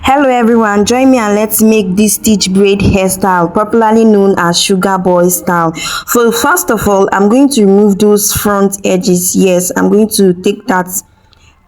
Hello everyone, join me and let's make this stitch braid hairstyle, popularly known as sugar boy style. So first of all, I'm going to remove those front edges. Yes, I'm going to take that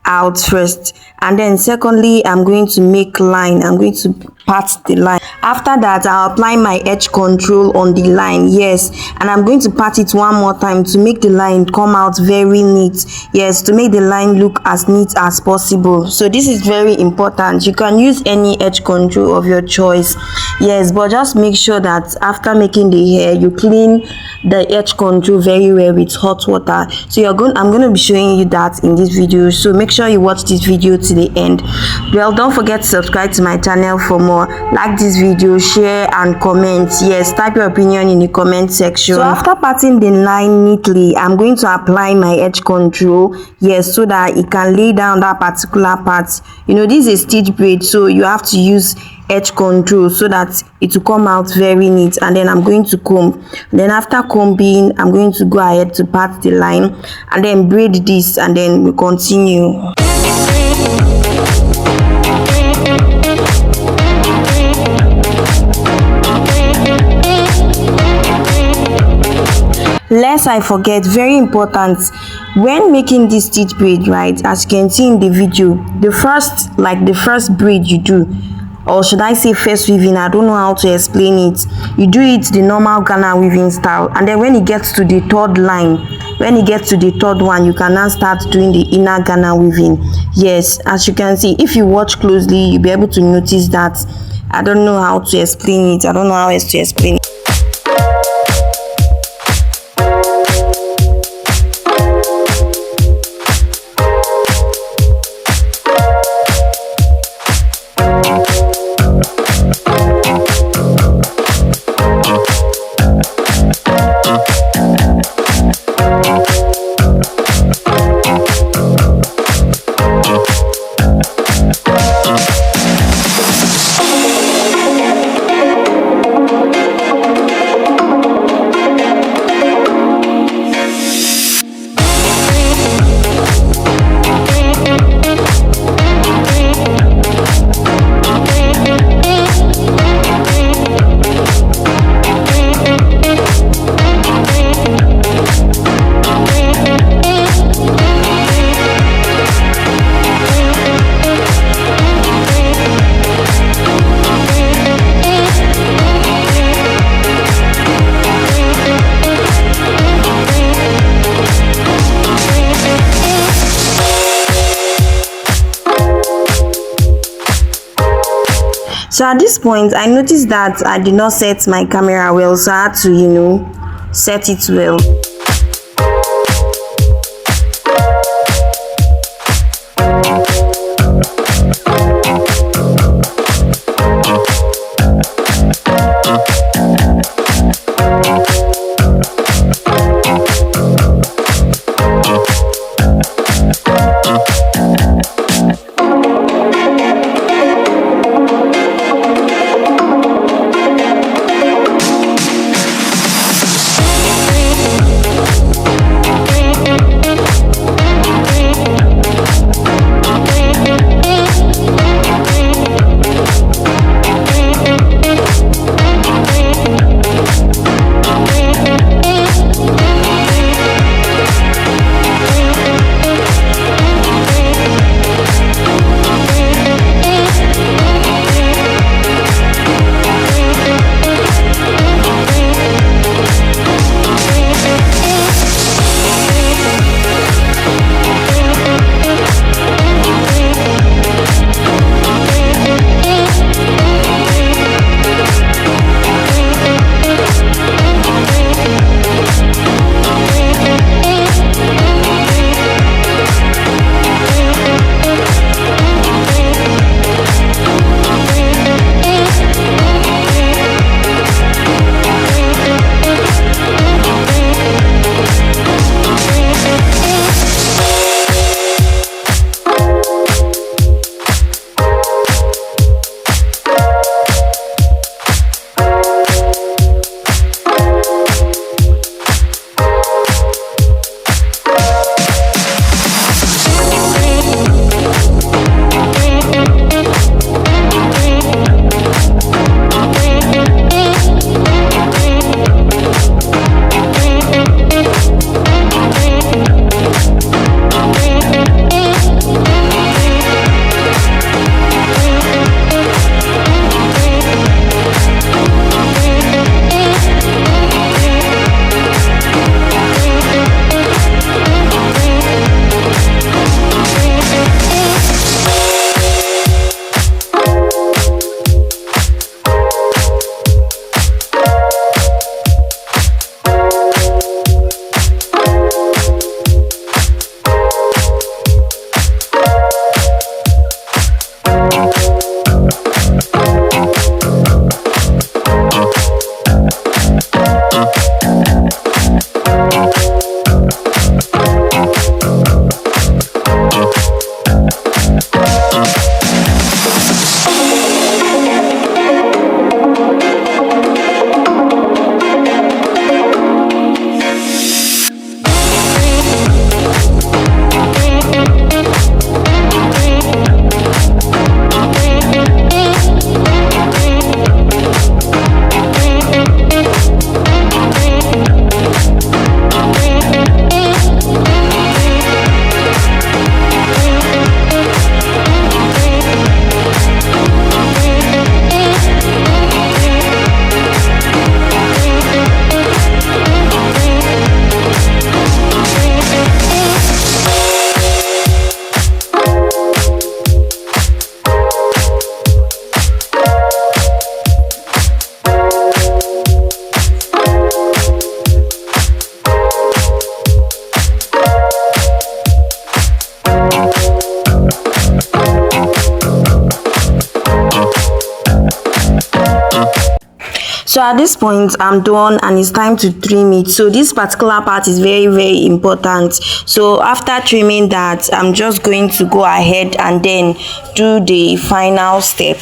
out first, and then secondly I'm going to make line. I'm going to part the line. After that, I'll apply my edge control on the line. Yes, and I'm going to part it one more time to make the line come out very neat. Yes, to make the line look as neat as possible. So this is very important. You can use any edge control of your choice. Yes, but just make sure that after making the hair you clean the edge control very well with hot water. So I'm going to be showing you that in this video, so make sure you watch this video to the end. Well, don't forget to subscribe to my channel for more. Like this video, share and comment. Yes, type your opinion in the comment section. So after parting the line neatly, I'm going to apply my edge control. Yes, so that it can lay down that particular part. You know, this is a stitch braid, so you have to use edge control so that it will come out very neat. And then I'm going to comb. Then after combing, I'm going to go ahead to part the line and then braid this, and then we continue. Lest I forget, very important, when making this stitch braid, right, as you can see in the video, the first braid you do, or should I say first weaving, I don't know how to explain it, you do it the normal Ghana weaving style, and then when it gets to the third line, when it gets to the third one, you can now start doing the inner Ghana weaving. Yes, as you can see, if you watch closely, you'll be able to notice that. I don't know how to explain it. I don't know how else to explain it. So at this point, I noticed that I did not set my camera well, so I had to, set it well. So at this point I'm done and it's time to trim it. So this particular part is very important. So after trimming that, I'm just going to go ahead and then do the final step.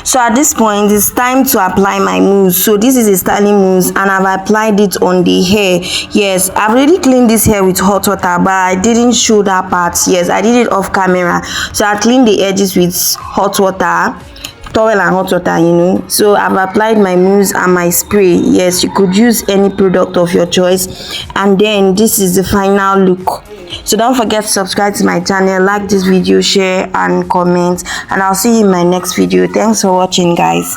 So at this point it's time to apply my mousse. So this is a styling mousse and I've applied it on the hair. Yes, I've already cleaned this hair with hot water, but I didn't show that part. Yes, I did it off camera. So I cleaned the edges with hot water, towel and hot water, you know. So I've applied my mousse and my spray. Yes, you could use any product of your choice, and then this is the final look. So don't forget to subscribe to my channel, like this video, share and comment, and I'll see you in my next video. Thanks for watching, guys.